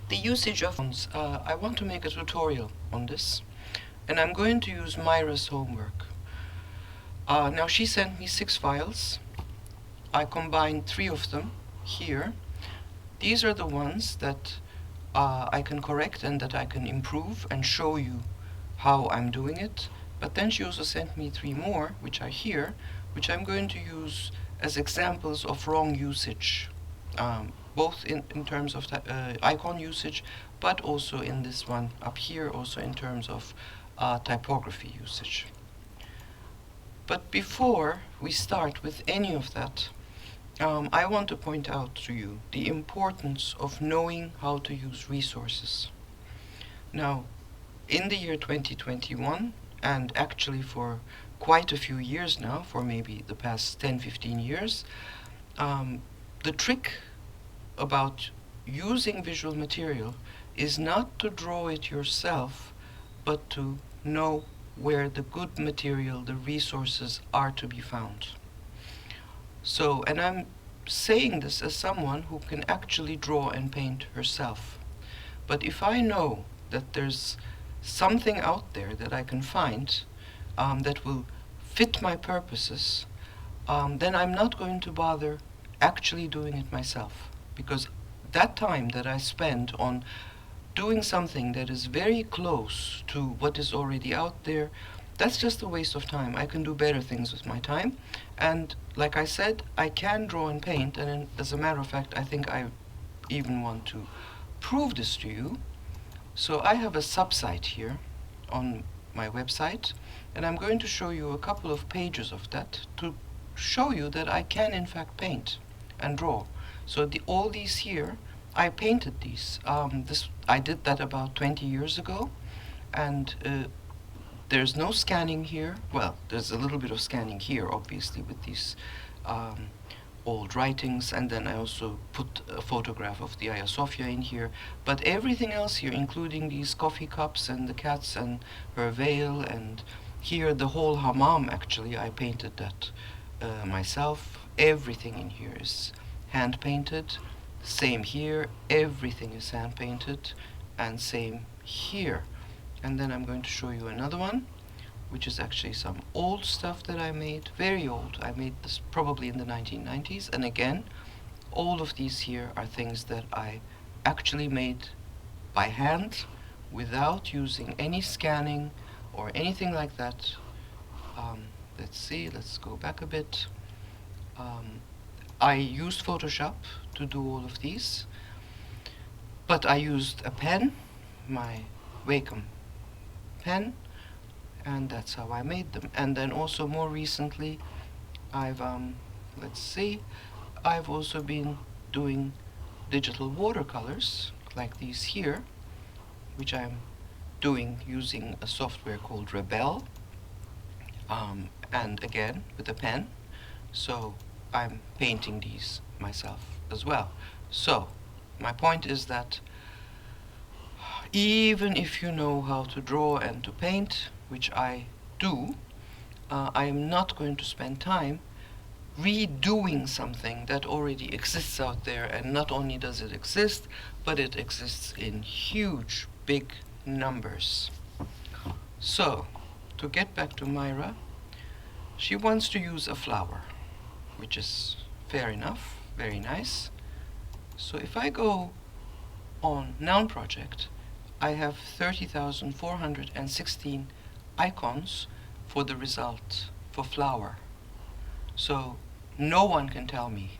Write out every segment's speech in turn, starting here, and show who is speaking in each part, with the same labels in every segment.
Speaker 1: the usage of I want to make a tutorial on this, and I'm going to use Myra's homework. Now she sent me 6 files. I combined 3 of them here. These are the ones that I can correct and that I can improve and show you how I'm doing it. But then she also sent me 3 more, which are here, which I'm going to use as examples of wrong usage, both in terms of icon usage, but also in this one up here, also in terms of typography usage. But before we start with any of that, I want to point out to you the importance of knowing how to use resources. Now, in the year 2021, and actually for quite a few years now, for maybe the past 10-15 years, the trick about using visual material is not to draw it yourself, but to know where the good material, the resources are to be found. So, and I'm saying this as someone who can actually draw and paint herself. But if I know that there's something out there that I can find that will fit my purposes, then I'm not going to bother actually doing it myself. Because that time that I spend on doing something that is very close to what is already out there, that's just a waste of time. I can do better things with my time. And like I said, I can draw and paint, and as a matter of fact, I think I even want to prove this to you. So I have a subsite here on my website, and I'm going to show you a couple of pages of that to show you that I can in fact paint and draw. So all these here, I painted these. I did that about 20 years ago, and there's no scanning here. Well, there's a little bit of scanning here, obviously, with these old writings, and then I also put a photograph of the Hagia Sophia in here. But everything else here, including these coffee cups and the cats and her veil, and here the whole hammam, actually, I painted that myself. Everything in here is hand-painted. Same here, everything is hand-painted, and same here. And then I'm going to show you another one, which is actually some old stuff that I made, very old. I made this probably in the 1990s, and again, all of these here are things that I actually made by hand without using any scanning or anything like that. Let's see, let's go back a bit. I used Photoshop to do all of these, but I used a pen, my Wacom pen, and that's how I made them. And then also more recently, I've let's see, I've also been doing digital watercolors like these here, which I'm doing using a software called Rebel, and again with a pen. So I'm painting these myself as well. So my point is that even if you know how to draw and to paint, which I do, I am not going to spend time redoing something that already exists out there. And not only does it exist, but it exists in huge, big numbers. So, to get back to Myra, she wants to use a flower, which is fair enough, very nice. So if I go on Noun Project, I have 30,416 icons for the result for flower. So no one can tell me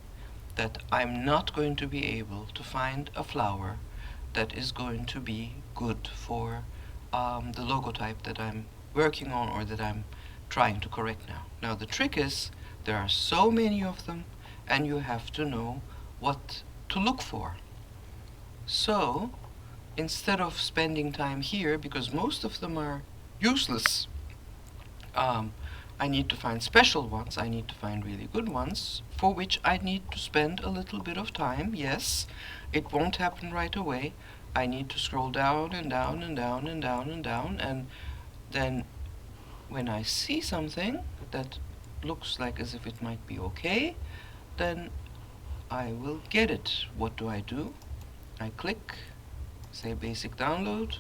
Speaker 1: that I'm not going to be able to find a flower that is going to be good for the logotype that I'm working on or that I'm trying to correct now. Now the trick is there are so many of them, and you have to know what to look for. So instead of spending time here, because most of them are useless, I need to find special ones. I need to find really good ones, for which I need to spend a little bit of time. Yes, it won't happen right away. I need to scroll down and down and down and down and down, and then when I see something that looks like as if it might be okay, then I will get it. What do? I click say basic download,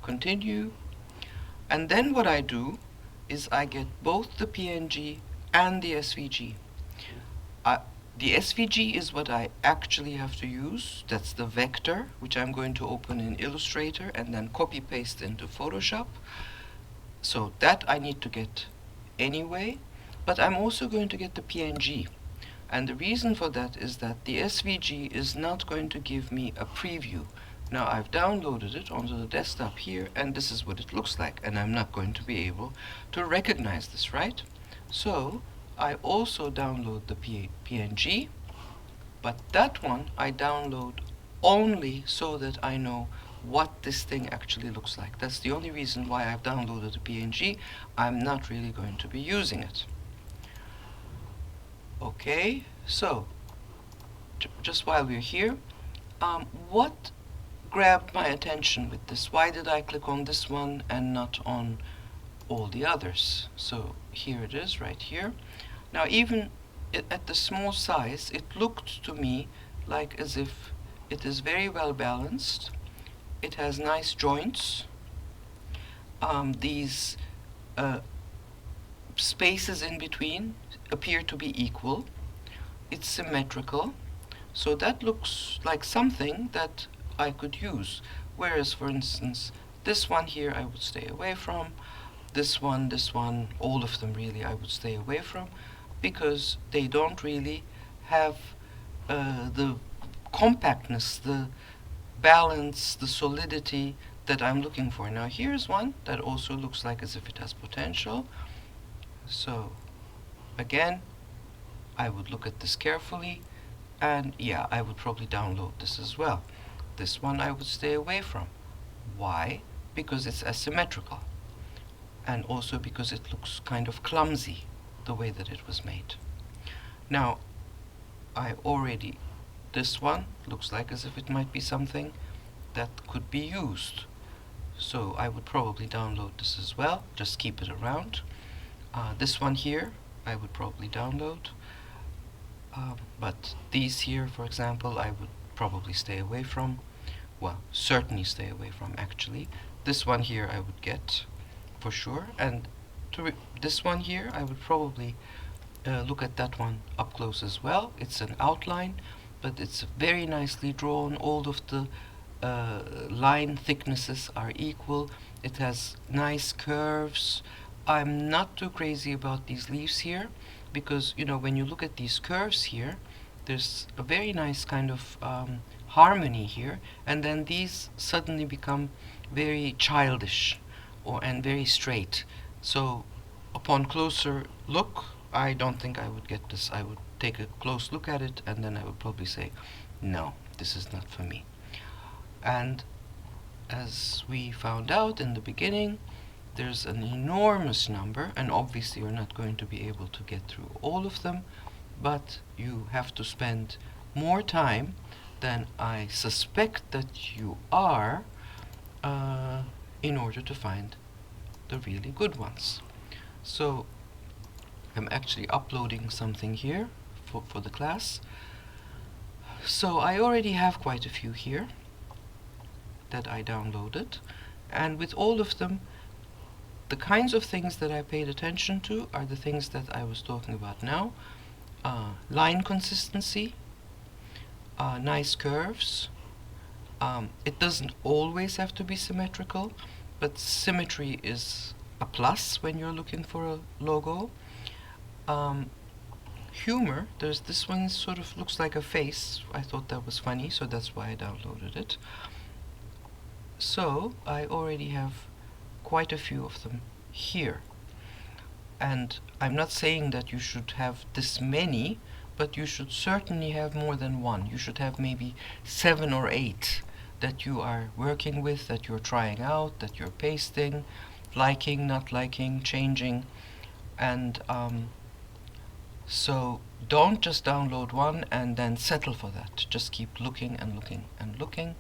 Speaker 1: continue, and then what I do is I get both the PNG and the SVG. The SVG is what I actually have to use. That's the vector, which I'm going to open in Illustrator and then copy paste into Photoshop. So that I need to get anyway, but I'm also going to get the PNG. And the reason for that is that the SVG is not going to give me a preview. Now I've downloaded it onto the desktop here, and this is what it looks like, and I'm not going to be able to recognize this, right? So I also download the PNG, but that one I download only so that I know what this thing actually looks like. That's the only reason why I've downloaded the PNG. I'm not really going to be using it. Okay, so just while we're here, what grabbed my attention with this? Why did I click on this one and not on all the others? So here it is, right here. Now even at the small size, it looked to me like as if it is very well balanced. It has nice joints. These spaces in between appear to be equal. It's symmetrical. So that looks like something that I could use. Whereas, for instance, this one here I would stay away from. This one, all of them really I would stay away from, because they don't really have the compactness, the balance, the solidity that I'm looking for. Now here's one that also looks like as if it has potential. So again, I would look at this carefully, and yeah, I would probably download this as well. This one I would stay away from. Why? Because it's asymmetrical, and also because it looks kind of clumsy the way that it was made. Now this one looks like as if it might be something that could be used, so I would probably download this as well, just keep it around. This one here I would probably download, but these here, for example, I would probably stay away from. Well, certainly stay away from, actually. This one here I would get for sure, and this one here I would probably look at that one up close as well. It's an outline, but it's very nicely drawn. All of the line thicknesses are equal. It has nice curves. I'm not too crazy about these leaves here, because when you look at these curves here, there's a very nice kind of harmony here, and then these suddenly become very childish and very straight. So upon closer look, I don't think I would get this. I would take a close look at it, and then I would probably say, no, this is not for me. And as we found out in the beginning, there's an enormous number, and obviously you're not going to be able to get through all of them, but you have to spend more time than I suspect that you are in order to find the really good ones. So I'm actually uploading something here for the class. So I already have quite a few here that I downloaded, and with all of them, the kinds of things that I paid attention to are the things that I was talking about now. Line consistency, nice curves. It doesn't always have to be symmetrical, but symmetry is a plus when you're looking for a logo. Humor, there's this one sort of looks like a face. I thought that was funny, so that's why I downloaded it. So I already have quite a few of them here. And I'm not saying that you should have this many, but you should certainly have more than one. You should have maybe 7 or 8 that you are working with, that you're trying out, that you're pasting, liking, not liking, changing. And so don't just download one and then settle for that. Just keep looking and looking and looking,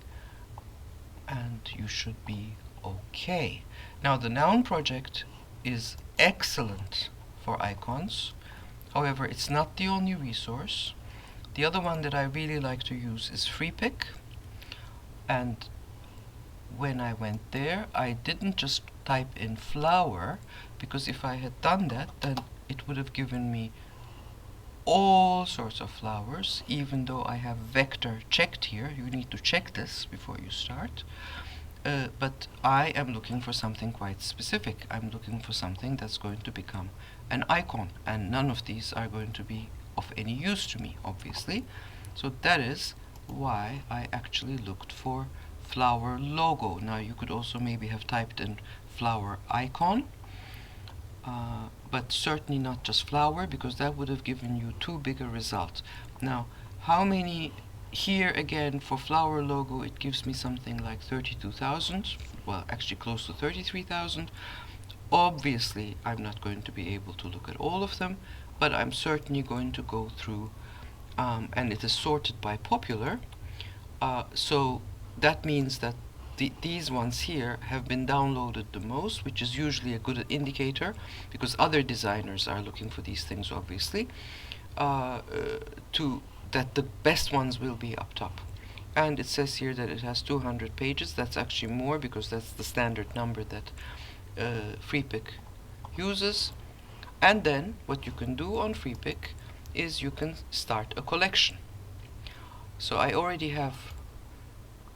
Speaker 1: and you should be okay. Now the noun project is excellent for icons. However, it's not the only resource. The other one that I really like to use is FreePick, and when I went there, I didn't just type in flower, because if I had done that, then it would have given me all sorts of flowers, even though I have vector checked here. You need to check this before you start. But I am looking for something quite specific. I'm looking for something that's going to become an icon, and none of these are going to be of any use to me, obviously. So that is why I actually looked for flower logo. Now you could also maybe have typed in flower icon, but certainly not just flower, because that would have given you too big a result. Now, how many here again for flower logo? It gives me something like 32,000, well, actually close to 33,000. Obviously, I'm not going to be able to look at all of them, but I'm certainly going to go through, and it is sorted by popular, so that means that these ones here have been downloaded the most, which is usually a good indicator, because other designers are looking for these things, obviously, that the best ones will be up top. And it says here that it has 200 pages. That's actually more, because that's the standard number that Freepik uses. And then what you can do on Freepik is you can start a collection. So I already have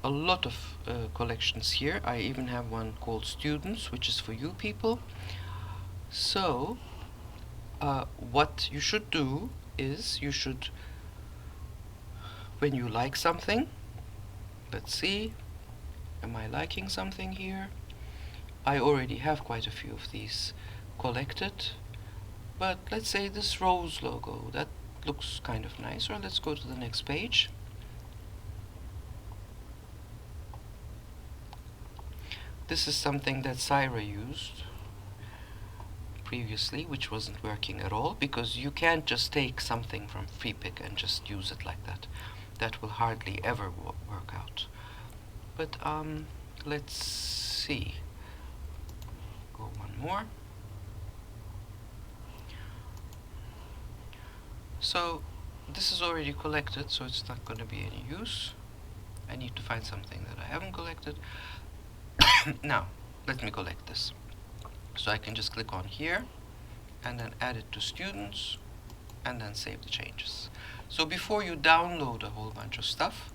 Speaker 1: a lot of collections here. I even have one called Students, which is for you people. So what you should do is you should, when you like something, let's see, am I liking something here? I already have quite a few of these collected, but let's say this rose logo, that looks kind of nice. Or let's go to the next page. This is something that Syra used previously, which wasn't working at all, because you can't just take something from Freepik and just use it like that. That will hardly ever work out. But let's see. Go one more. So this is already collected, so it's not going to be any use. I need to find something that I haven't collected. Now, let me collect this. So I can just click on here, and then add it to Students, and then save the changes. So before you download a whole bunch of stuff,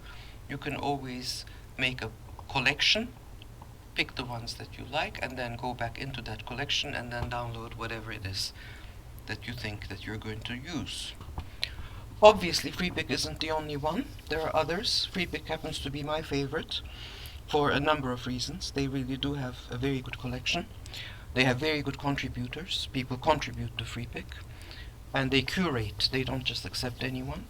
Speaker 1: you can always make a collection, pick the ones that you like, and then go back into that collection and then download whatever it is that you think that you're going to use. Obviously, Freepik isn't the only one. There are others. Freepik happens to be my favorite for a number of reasons. They really do have a very good collection. They have very good contributors. People contribute to Freepik, and they curate. They don't just accept anyone.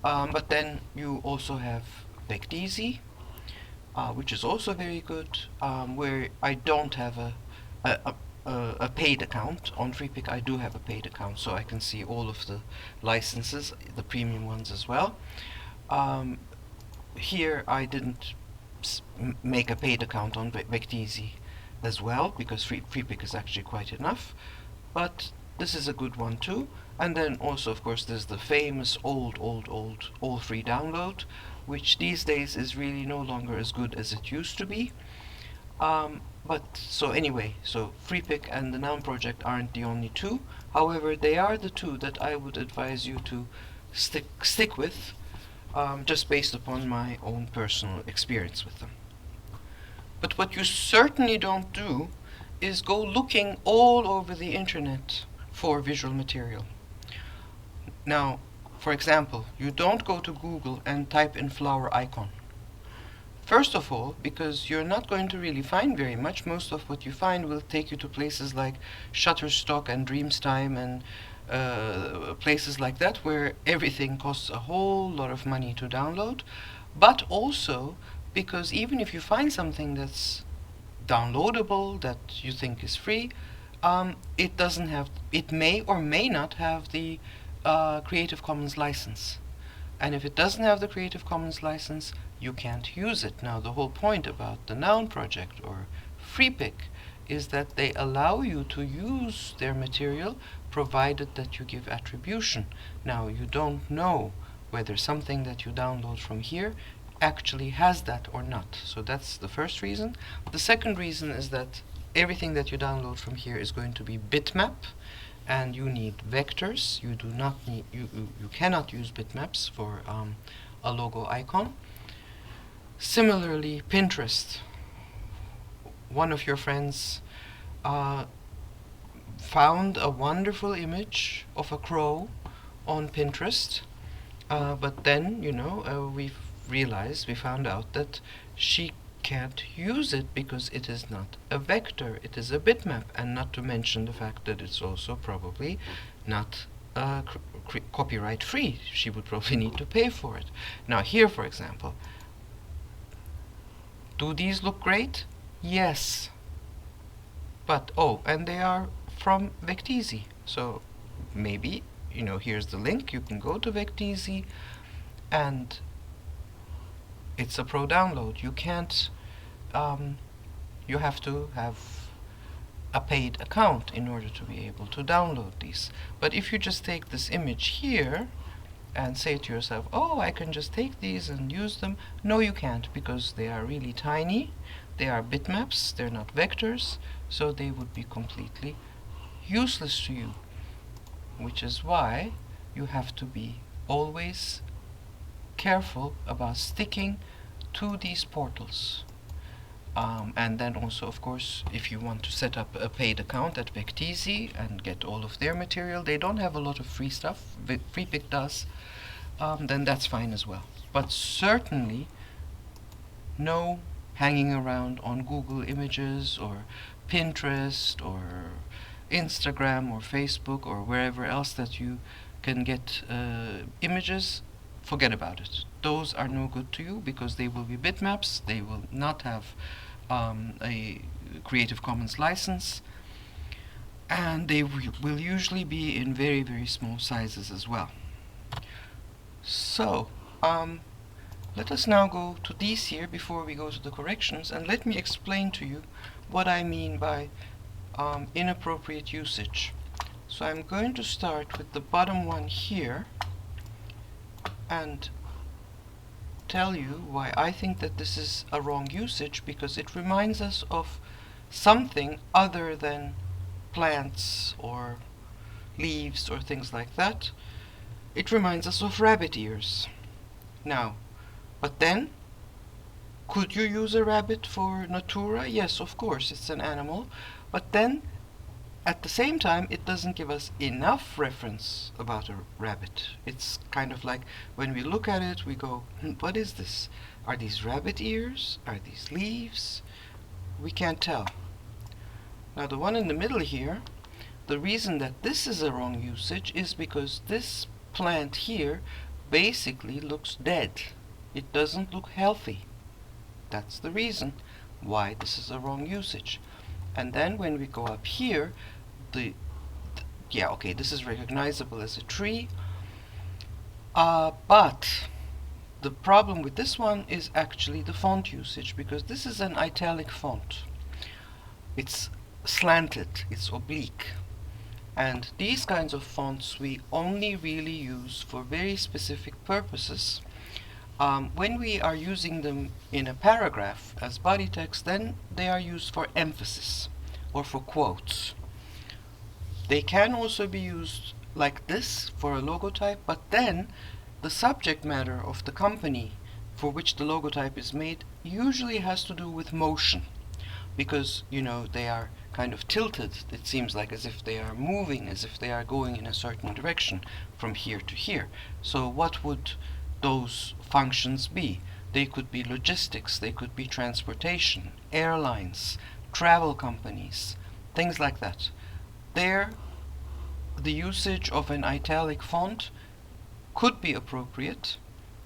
Speaker 1: But then you also have VA301, which is also very good, where I don't have a paid account. On Freepik I do have a paid account, so I can see all of the licenses, the premium ones as well. Here I didn't make a paid account on VA301 as well, because Freepik is actually quite enough, but this is a good one too. And then also, of course, there's the famous old all free download, which these days is really no longer as good as it used to be. But so anyway, so Freepik and the Noun project aren't the only two. However, they are the two that I would advise you to stick with, just based upon my own personal experience with them. But what you certainly don't do is go looking all over the internet for visual material. Now, for example, you don't go to Google and type in flower icon. First of all, because you're not going to really find very much. Most of what you find will take you to places like Shutterstock and Dreamstime and places like that, where everything costs a whole lot of money to download. But also because even if you find something that's downloadable, that you think is free, it may or may not have the Creative Commons license. And if it doesn't have the Creative Commons license, you can't use it. Now, the whole point about the Noun project or Freepik is that they allow you to use their material, provided that you give attribution. Now, you don't know whether something that you download from here actually has that or not. So that's the first reason. The second reason is that everything that you download from here is going to be bitmap, and you need vectors. You do not need you cannot use bitmaps for a logo icon. Similarly, Pinterest. One of your friends found a wonderful image of a crow on Pinterest, but then we found out that she can't use it because it is not a vector, it is a bitmap, and not to mention the fact that it's also probably not copyright free. She would probably need to pay for it. Now here, for example, do these look great? Yes. But, and they are from Vecteezy. So maybe, here's the link. You can go to Vecteezy and it's a pro download. You can't, you have to have a paid account in order to be able to download these. But if you just take this image here and say to yourself, I can just take these and use them. No, you can't, because they are really tiny. They are bitmaps, they're not vectors, so they would be completely useless to you. Which is why you have to be always careful about sticking to these portals. And then also, of course, if you want to set up a paid account at Vecteezy and get all of their material, they don't have a lot of free stuff, FreePic does, then that's fine as well. But certainly no hanging around on Google Images or Pinterest or Instagram or Facebook or wherever else that you can get images. Forget about it. Those are no good to you because they will be bitmaps. They will not have a Creative Commons license, and they will usually be in very, very small sizes as well. So let us now go to these here before we go to the corrections, and let me explain to you what I mean by inappropriate usage. So I'm going to start with the bottom one here and tell you why I think that this is a wrong usage, because it reminds us of something other than plants or leaves or things like that. It reminds us of rabbit ears. Now, but then, could you use a rabbit for Natura? Yes, of course, it's an animal. But then, at the same time, it doesn't give us enough reference about a rabbit. It's kind of like when we look at it, we go, what is this? Are these rabbit ears? Are these leaves? We can't tell. Now, the one in the middle here, the reason that this is a wrong usage is because this plant here basically looks dead. It doesn't look healthy. That's the reason why this is a wrong usage. And then when we go up here, this is recognizable as a tree. But the problem with this one is actually the font usage, because this is an italic font. It's slanted, it's oblique. And these kinds of fonts we only really use for very specific purposes. When we are using them in a paragraph as body text, then they are used for emphasis or for quotes. They can also be used like this for a logotype, but then the subject matter of the company for which the logotype is made usually has to do with motion, because they are kind of tilted. It seems like as if they are moving, as if they are going in a certain direction from here to here. So what would those functions be? They could be logistics, they could be transportation, airlines, travel companies, things like that. There, the usage of an italic font could be appropriate.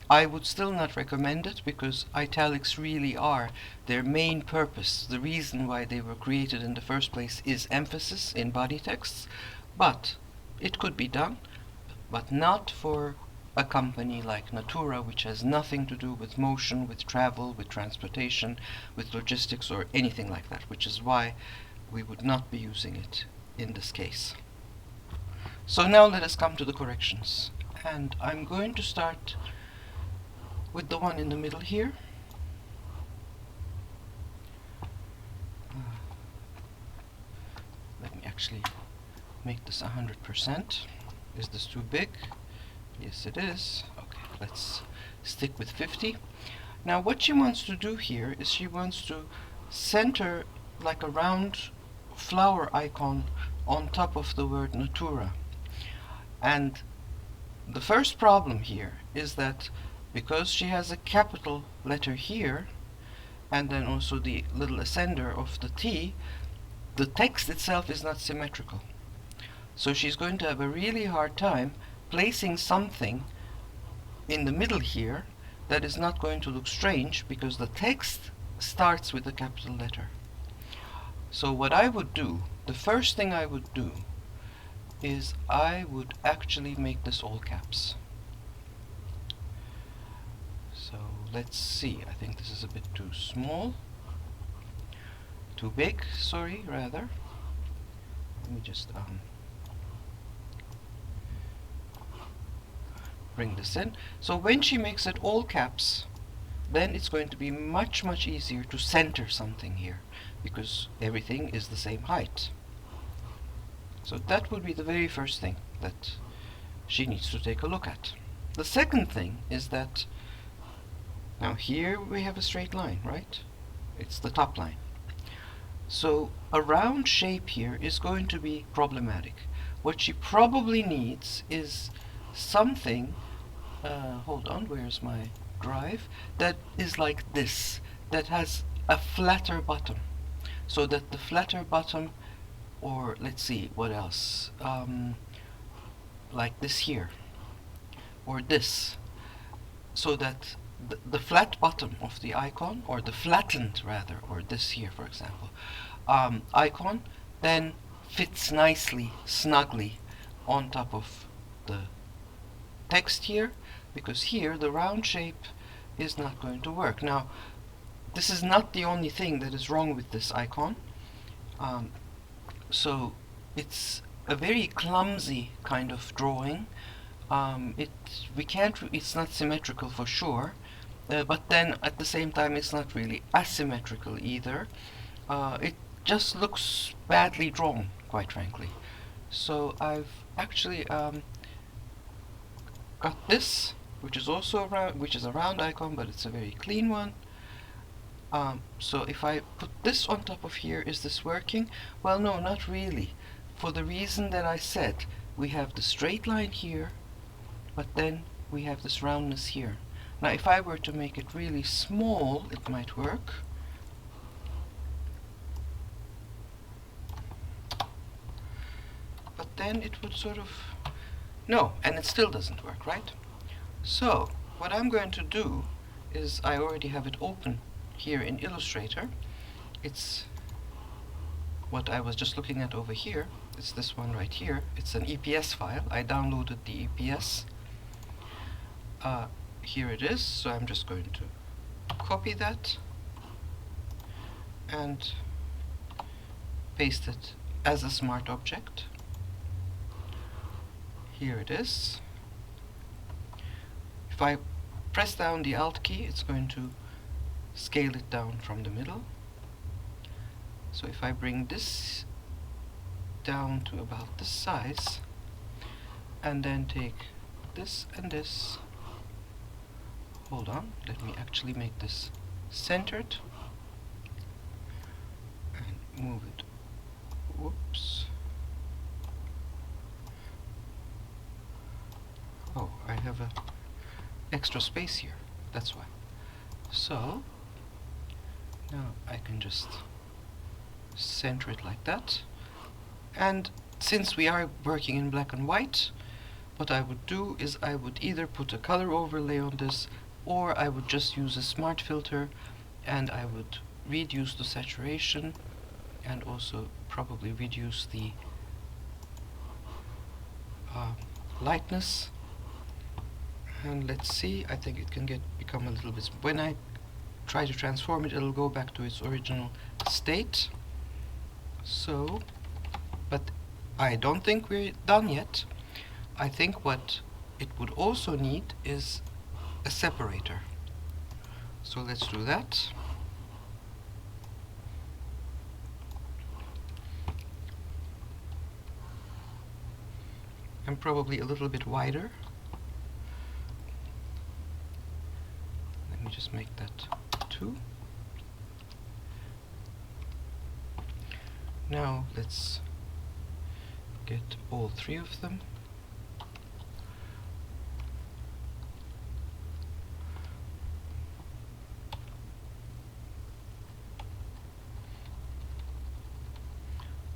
Speaker 1: I would still not recommend it, because italics really are their main purpose. The reason why they were created in the first place is emphasis in body texts, but it could be done, but not for a company like Natura, which has nothing to do with motion, with travel, with transportation, with logistics, or anything like that, which is why we would not be using it in this case. So now let us come to the corrections. And I'm going to start with the one in the middle here. Let me actually make this 100%. Is this too big? Yes, it is. Okay, let's stick with 50. Now what she wants to do here is she wants to center like a round flower icon on top of the word natura. And the first problem here is that because she has a capital letter here and then also the little ascender of the T, the text itself is not symmetrical. So she's going to have a really hard time placing something in the middle here that is not going to look strange because the text starts with a capital letter. So what I would do, the first thing I would do is I would actually make this all caps. So let's see, I think this is a bit too small. Too big, sorry, rather. Let me just bring this in. So when she makes it all caps, then it's going to be much easier to center something here because everything is the same height. So that would be the very first thing that she needs to take a look at. The second thing is that now here we have a straight line, right? It's the top line. So a round shape here is going to be problematic. What she probably needs is something, hold on, where's my drive, that is like this, that has a flatter bottom. So that the flatter bottom, or let's see, what else, like this here, or this, so that the flat bottom of the icon, or the flattened rather, or this here for example, icon then fits nicely, snugly on top of the text here, because here the round shape is not going to work. Now this is not the only thing that is wrong with this icon. So it's a very clumsy kind of drawing. It's not symmetrical for sure, but then at the same time it's not really asymmetrical either. It just looks badly drawn, quite frankly. So I've actually got this, which is also a round icon, but it's a very clean one. So if I put this on top of here, is this working? Well, no, not really. For the reason that I said, we have the straight line here, but then we have this roundness here. Now if I were to make it really small, it might work. But then it would sort of... No, and it still doesn't work, right? So what I'm going to do is, I already have it open here in Illustrator. It's what I was just looking at over here. It's this one right here. It's an EPS file. I downloaded the EPS. Here it is. So I'm just going to copy that and paste it as a smart object. Here it is. If I press down the Alt key, it's going to scale it down from the middle. So if I bring this down to about this size, and then take this and this, hold on, let me actually make this centered and move it, whoops. Oh, I have a extra space here, that's why. So now I can just center it like that. And since we are working in black and white, what I would do is I would either put a color overlay on this, or I would just use a smart filter and I would reduce the saturation and also probably reduce the lightness. And let's see, I think it can become a little bit, when I try to transform it, it'll go back to its original state. So, but I don't think we're done yet. I think what it would also need is a separator. So let's do that. And probably a little bit wider. Let me just make that 2. Now let's get all 3 of them.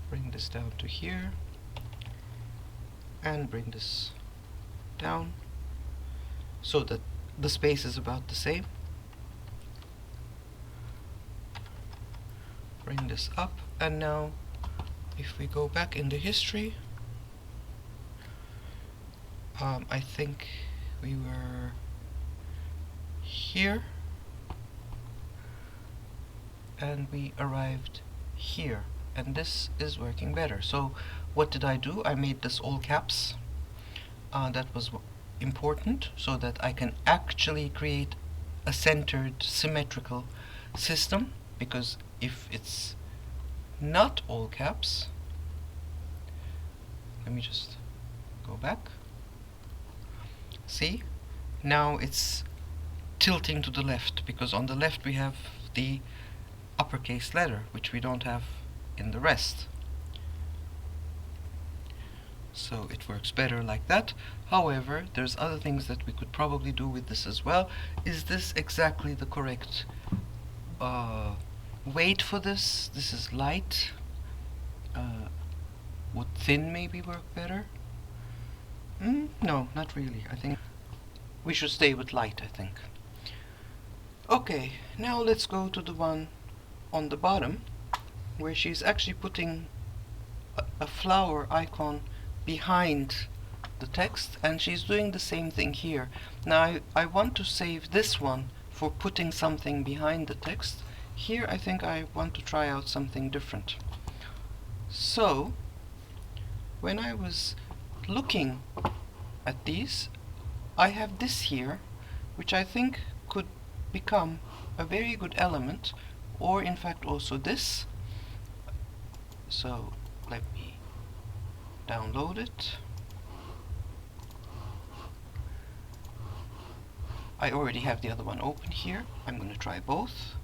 Speaker 1: Bring this down to here and bring this down so that the space is about the same. Bring this up, and now if we go back in the history, I think we were here and we arrived here, and this is working better. So what did I do? I made this all caps. That was important so that I can actually create a centered, symmetrical system, because if it's not all caps, let me just go back. See, now it's tilting to the left, because on the left we have the uppercase letter, which we don't have in the rest. So it works better like that. However, there's other things that we could probably do with this as well. Is this exactly the correct weight for this? This is light. Would thin maybe work better? No, not really. I think we should stay with light, I think. Okay, now let's go to the one on the bottom, where she's actually putting a flower icon behind the text, and she's doing the same thing here. Now I want to save this one for putting something behind the text. Here I think I want to try out something different. So when I was looking at these, I have this here, which I think could become a very good element, or in fact also this. So let me download it. I already have the other one open here. I'm going to try both.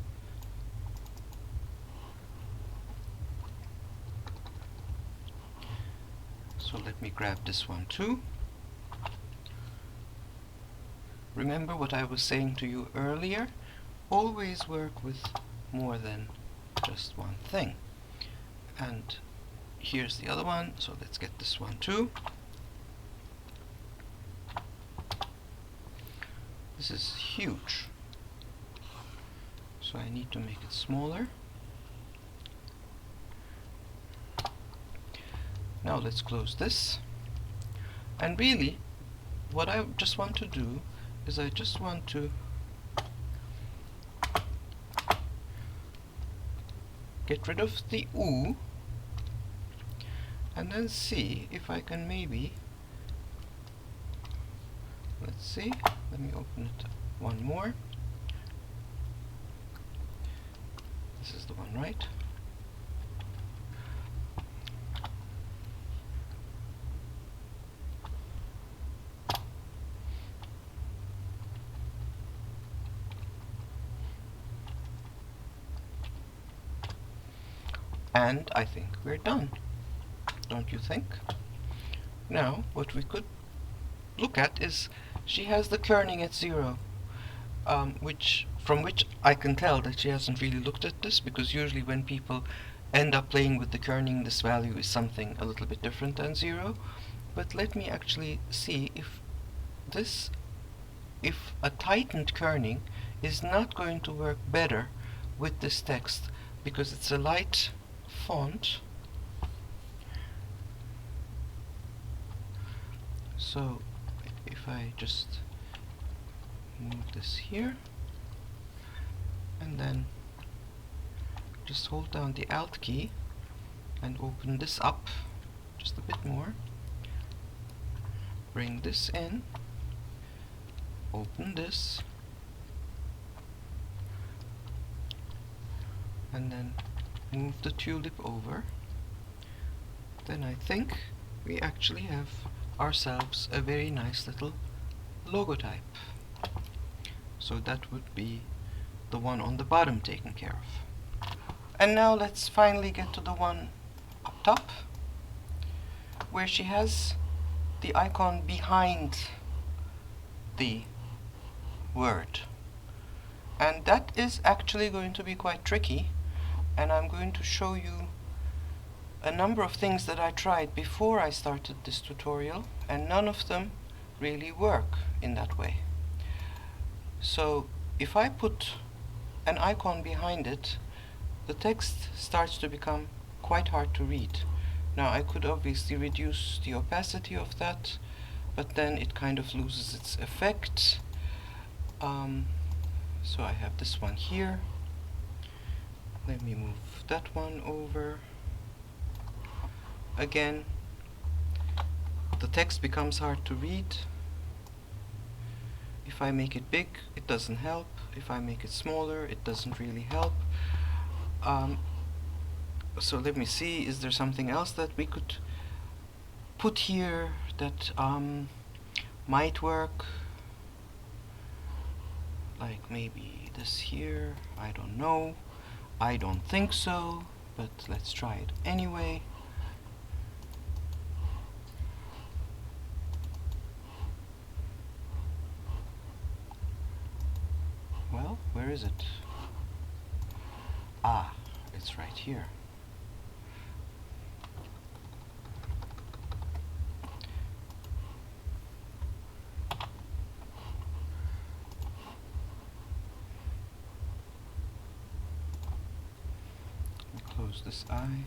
Speaker 1: So let me grab this one too. Remember what I was saying to you earlier, always work with more than just one thing. And here's the other one, so let's get this one too. This is huge, so I need to make it smaller. Now let's close this, and really what I just want to do is I just want to get rid of the ooh, and then see if I can maybe, let's see, let me open it one more. This is the one, right? And I think we're done, don't you think? Now what we could look at is she has the kerning at 0, from which I can tell that she hasn't really looked at this, because usually when people end up playing with the kerning, this value is something a little bit different than 0. But let me actually see if a tightened kerning is not going to work better with this text, because it's a light font. So if I just move this here and then just hold down the Alt key and open this up just a bit more, bring this in, open this, and then move the tulip over, then I think we actually have ourselves a very nice little logotype. So that would be the one on the bottom taken care of. And now let's finally get to the one up top, where she has the icon behind the word. And that is actually going to be quite tricky, and I'm going to show you a number of things that I tried before I started this tutorial, and none of them really work in that way. So if I put an icon behind it, the text starts to become quite hard to read. Now I could obviously reduce the opacity of that, but then it kind of loses its effect. So I have this one here. Let me move that one over. Again, the text becomes hard to read. If I make it big, it doesn't help. If I make it smaller, it doesn't really help. So let me see, is there something else that we could put here that might work? Like maybe this here, I don't know. I don't think so, but let's try it anyway. Well, where is it? Ah, it's right here. Close this eye.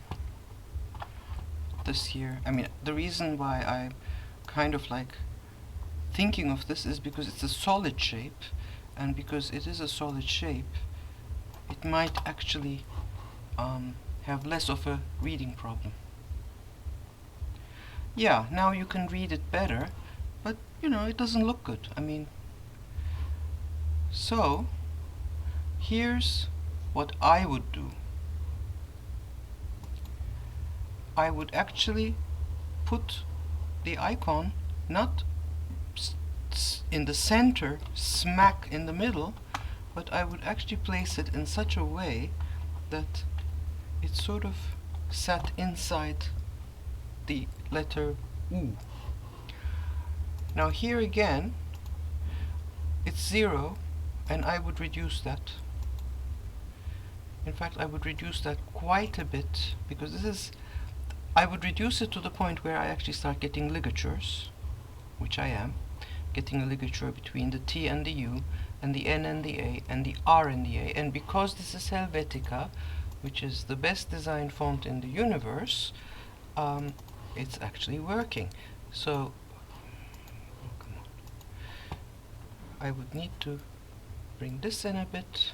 Speaker 1: This here. I mean, the reason why I'm kind of like thinking of this is because it's a solid shape, and because it is a solid shape, it might actually have less of a reading problem. Yeah, now you can read it better, but you know, it doesn't look good. I mean, so here's what I would do. I would actually put the icon not in the center, smack in the middle, but I would actually place it in such a way that it sort of sat inside the letter U. Now here again, it's 0, and I would reduce that. In fact, I would reduce that quite a bit, because I would reduce it to the point where I actually start getting ligatures, which I am, getting a ligature between the T and the U, and the N and the A, and the R and the A. And because this is Helvetica, which is the best designed font in the universe, it's actually working. So, oh, come on. I would need to bring this in a bit,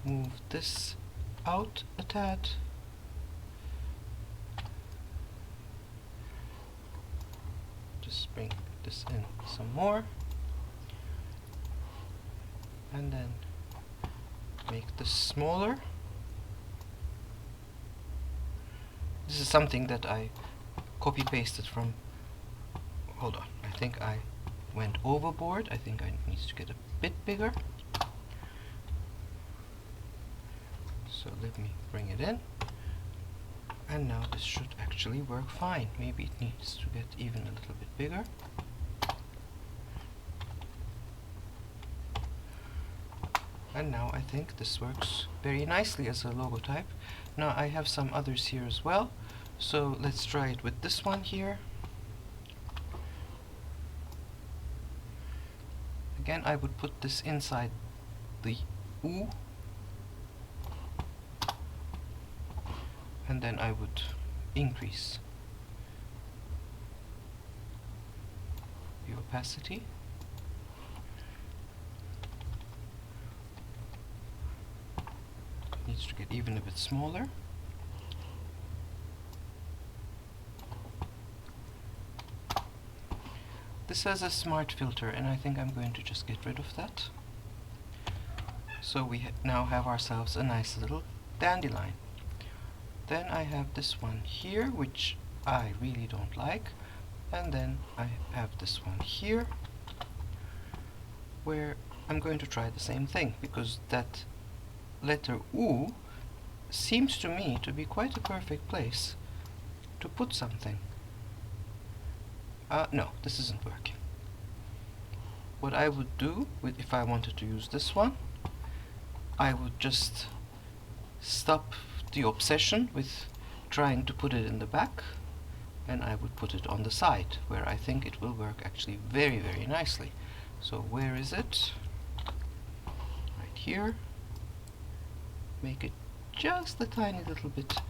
Speaker 1: move this out a tad, just bring this in some more, and then make this smaller. This is something that I copy-pasted from, hold on, I think I went overboard. I think I need to get a bit bigger. So let me bring it in. And now this should actually work fine. Maybe it needs to get even a little bit bigger. And now I think this works very nicely as a logotype. Now I have some others here as well. So let's try it with this one here. Again, I would put this inside the U, and then I would increase the opacity. It needs to get even a bit smaller. This has a smart filter, and I think I'm going to just get rid of that. So we now have ourselves a nice little dandelion. Then I have this one here, which I really don't like, and then I have this one here, where I'm going to try the same thing, because that letter U seems to me to be quite a perfect place to put something. No, this isn't working. What I would do if I wanted to use this one, I would just stop the obsession with trying to put it in the back, and I would put it on the side, where I think it will work actually very, very nicely. So where is it? Right here. Make it just a tiny little bit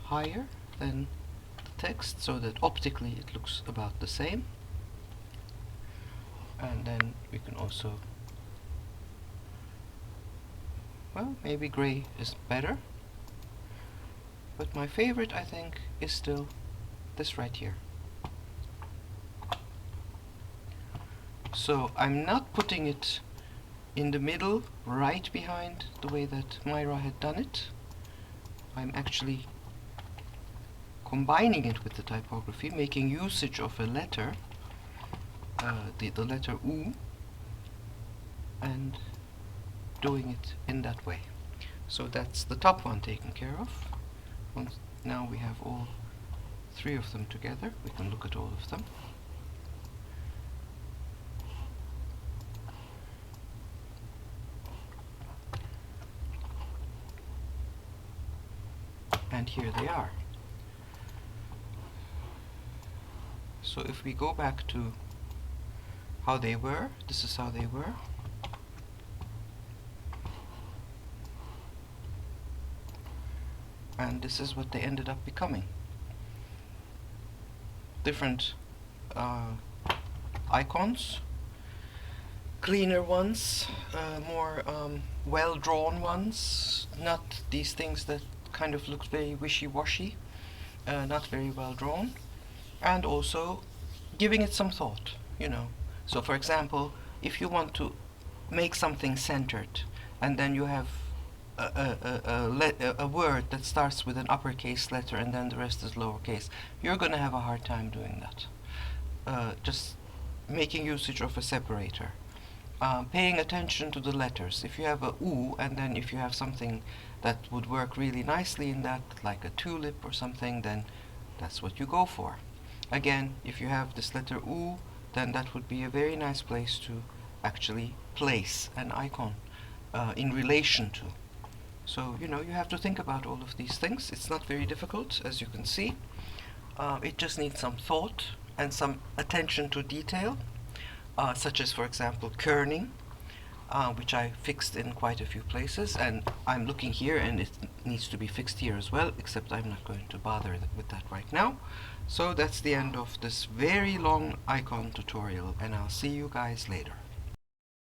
Speaker 1: higher than the text, so that optically it looks about the same. And then we can also, well, maybe gray is better, but my favorite, I think, is still this right here. So I'm not putting it in the middle, right behind the way that Myra had done it. I'm actually combining it with the typography, making usage of a letter, the letter U, and doing it in that way. So that's the top one taken care of. Now we have all three of them together. We can look at all of them. And here they are. So if we go back to how they were, this is how they were. And this is what they ended up becoming. Different icons, cleaner ones, more well-drawn ones, not these things that kind of look very wishy-washy, not very well drawn, and also giving it some thought, you know. So for example, if you want to make something centered, and then you have a word that starts with an uppercase letter and then the rest is lowercase, you're going to have a hard time doing that. Just making usage of a separator. Paying attention to the letters. If you have a U, and then if you have something that would work really nicely in that, like a tulip or something, then that's what you go for. Again, if you have this letter U, then that would be a very nice place to actually place an icon in relation to. So, you know, you have to think about all of these things. It's not very difficult, as you can see. It just needs some thought and some attention to detail, such as, for example, kerning, which I fixed in quite a few places, and I'm looking here and it needs to be fixed here as well, except I'm not going to bother with that right now. So that's the end of this very long icon tutorial, and I'll see you guys later.